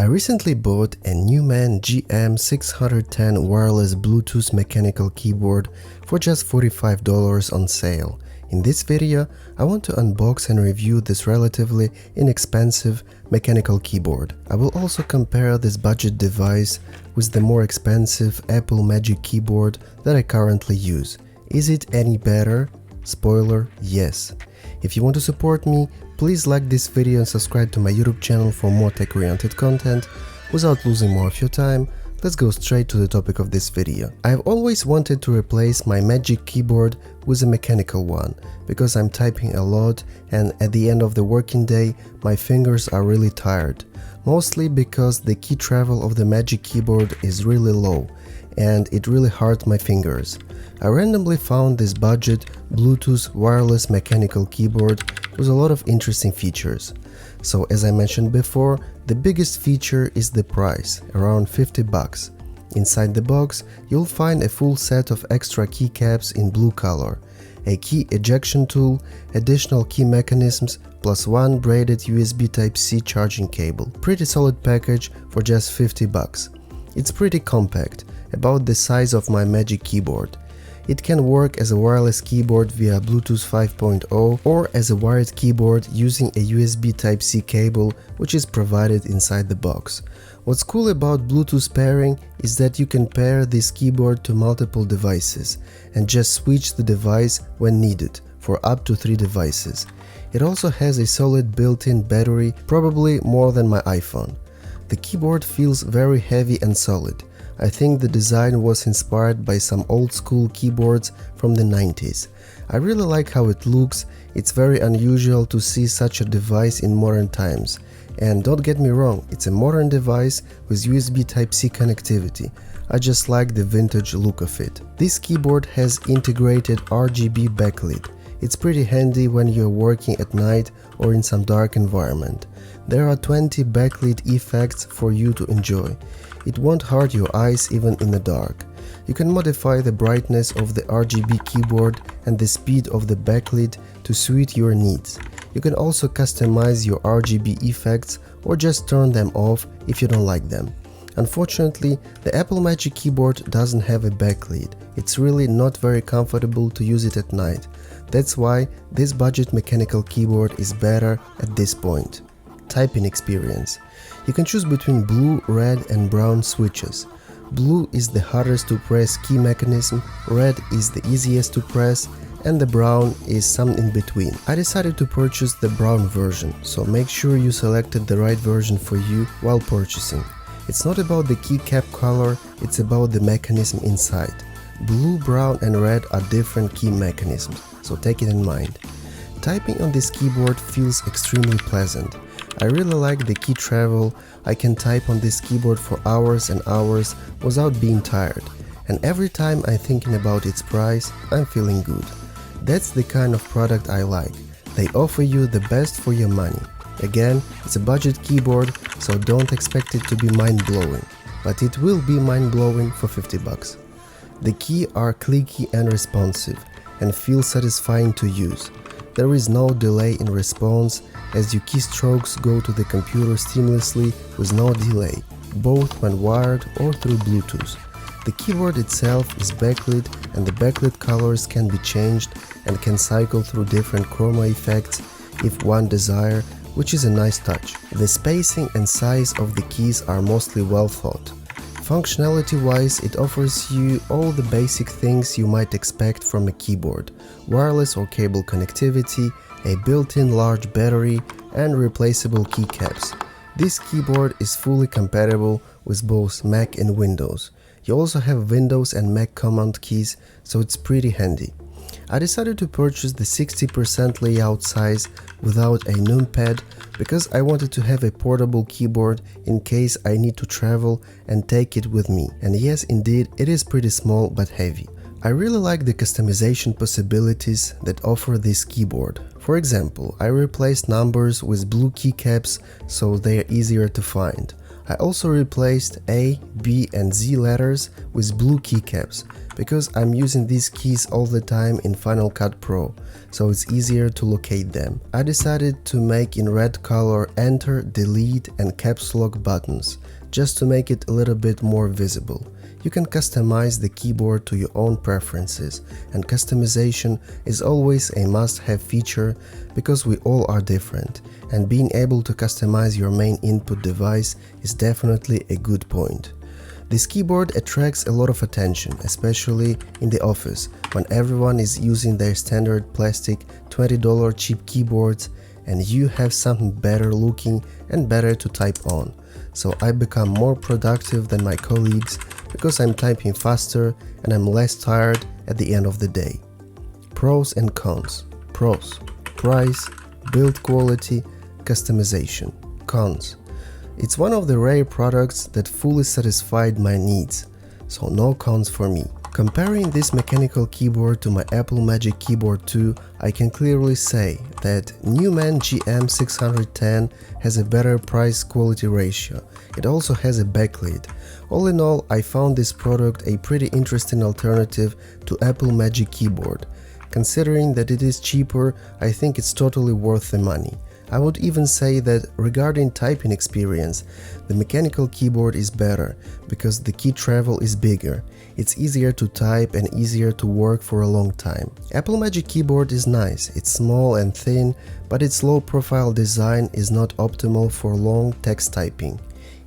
I recently bought a Newmen GM610 Wireless Bluetooth mechanical keyboard for just $45 on sale. In this video, I want to unbox and review this relatively inexpensive mechanical keyboard. I will also compare this budget device with the more expensive Apple Magic Keyboard that I currently use. Is it any better? Spoiler, yes. If you want to support me, please like this video and subscribe to my YouTube channel for more tech-oriented content. Without losing more of your time, let's go straight to the topic of this video. I have always wanted to replace my Magic Keyboard with a mechanical one, because I'm typing a lot and at the end of the working day my fingers are really tired. Mostly because the key travel of the Magic Keyboard is really low and it really hurt my fingers. I randomly found this budget Bluetooth wireless mechanical keyboard with a lot of interesting features. So as I mentioned before, the biggest feature is the price, around $50. Inside the box, you'll find a full set of extra keycaps in blue color, a key ejection tool, additional key mechanisms, plus one braided USB Type-C charging cable. Pretty solid package for just $50. It's pretty compact, about the size of my Magic Keyboard. It can work as a wireless keyboard via Bluetooth 5.0 or as a wired keyboard using a USB Type-C cable which is provided inside the box. What's cool about Bluetooth pairing is that you can pair this keyboard to multiple devices and just switch the device when needed for up to 3 devices. It also has a solid built-in battery, probably more than my iPhone. The keyboard feels very heavy and solid. I think the design was inspired by some old school keyboards from the 90s. I really like how it looks. It's very unusual to see such a device in modern times. And don't get me wrong, it's a modern device with USB Type-C connectivity. I just like the vintage look of it. This keyboard has integrated RGB backlit. It's pretty handy when you're working at night or in some dark environment. There are 20 backlit effects for you to enjoy. It won't hurt your eyes even in the dark. You can modify the brightness of the RGB keyboard and the speed of the backlit to suit your needs. You can also customize your RGB effects or just turn them off if you don't like them. Unfortunately, the Apple Magic Keyboard doesn't have a backlit. It's really not very comfortable to use it at night. That's why this budget mechanical keyboard is better at this point. Typing experience. You can choose between blue, red and brown switches. Blue is the hardest to press key mechanism, red is the easiest to press, and the brown is some in between. I decided to purchase the brown version, so make sure you selected the right version for you while purchasing. It's not about the keycap color, it's about the mechanism inside. Blue, brown and red are different key mechanisms, so take it in mind. Typing on this keyboard feels extremely pleasant. I really like the key travel. I can type on this keyboard for hours and hours without being tired. And every time I'm thinking about its price, I'm feeling good. That's the kind of product I like. They offer you the best for your money. Again, it's a budget keyboard, so don't expect it to be mind-blowing. But it will be mind-blowing for $50. The keys are clicky and responsive, and feel satisfying to use. There is no delay in response, as your keystrokes go to the computer seamlessly with no delay, both when wired or through Bluetooth. The keyboard itself is backlit and the backlit colors can be changed and can cycle through different chroma effects if one desire, which is a nice touch. The spacing and size of the keys are mostly well thought. Functionality-wise, it offers you all the basic things you might expect from a keyboard: wireless or cable connectivity, a built-in large battery, and replaceable keycaps. This keyboard is fully compatible with both Mac and Windows. You also have Windows and Mac command keys, so it's pretty handy. I decided to purchase the 60% layout size without a numpad because I wanted to have a portable keyboard in case I need to travel and take it with me. And yes, indeed, it is pretty small but heavy. I really like the customization possibilities that offer this keyboard. For example, I replaced numbers with blue keycaps so they are easier to find. I also replaced A, B and Z letters with blue keycaps because I'm using these keys all the time in Final Cut Pro, so it's easier to locate them. I decided to make in red color Enter, Delete and Caps Lock buttons, just to make it a little bit more visible. You can customize the keyboard to your own preferences, and customization is always a must-have feature because we all are different, and being able to customize your main input device is definitely a good point. This keyboard attracts a lot of attention, especially in the office when everyone is using their standard plastic $20 cheap keyboards and you have something better looking and better to type on. So I become more productive than my colleagues because I'm typing faster and I'm less tired at the end of the day. Pros and cons. Pros: price, build quality, customization. Cons: it's one of the rare products that fully satisfied my needs, so no cons for me. Comparing this mechanical keyboard to my Apple Magic Keyboard 2, I can clearly say that Newmen GM610 has a better price-quality ratio. It also has a backlit. All in all, I found this product a pretty interesting alternative to Apple Magic Keyboard. Considering that it is cheaper, I think it's totally worth the money. I would even say that regarding typing experience, the mechanical keyboard is better because the key travel is bigger. It's easier to type and easier to work for a long time. Apple Magic Keyboard is nice, it's small and thin, but its low-profile design is not optimal for long text typing.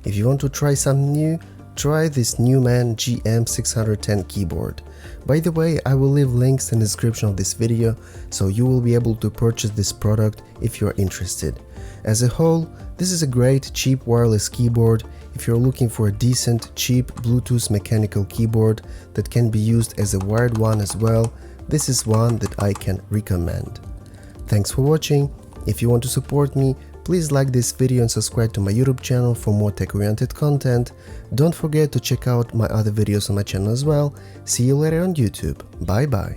If you want to try something new, try this Newmen GM610 keyboard. By the way, I will leave links in the description of this video, so you will be able to purchase this product if you are interested. As a whole, this is a great cheap wireless keyboard. If you're looking for a decent, cheap Bluetooth mechanical keyboard that can be used as a wired one as well, this is one that I can recommend. Thanks for watching. If you want to support me, please like this video and subscribe to my YouTube channel for more tech-oriented content. Don't forget to check out my other videos on my channel as well. See you later on YouTube. Bye bye.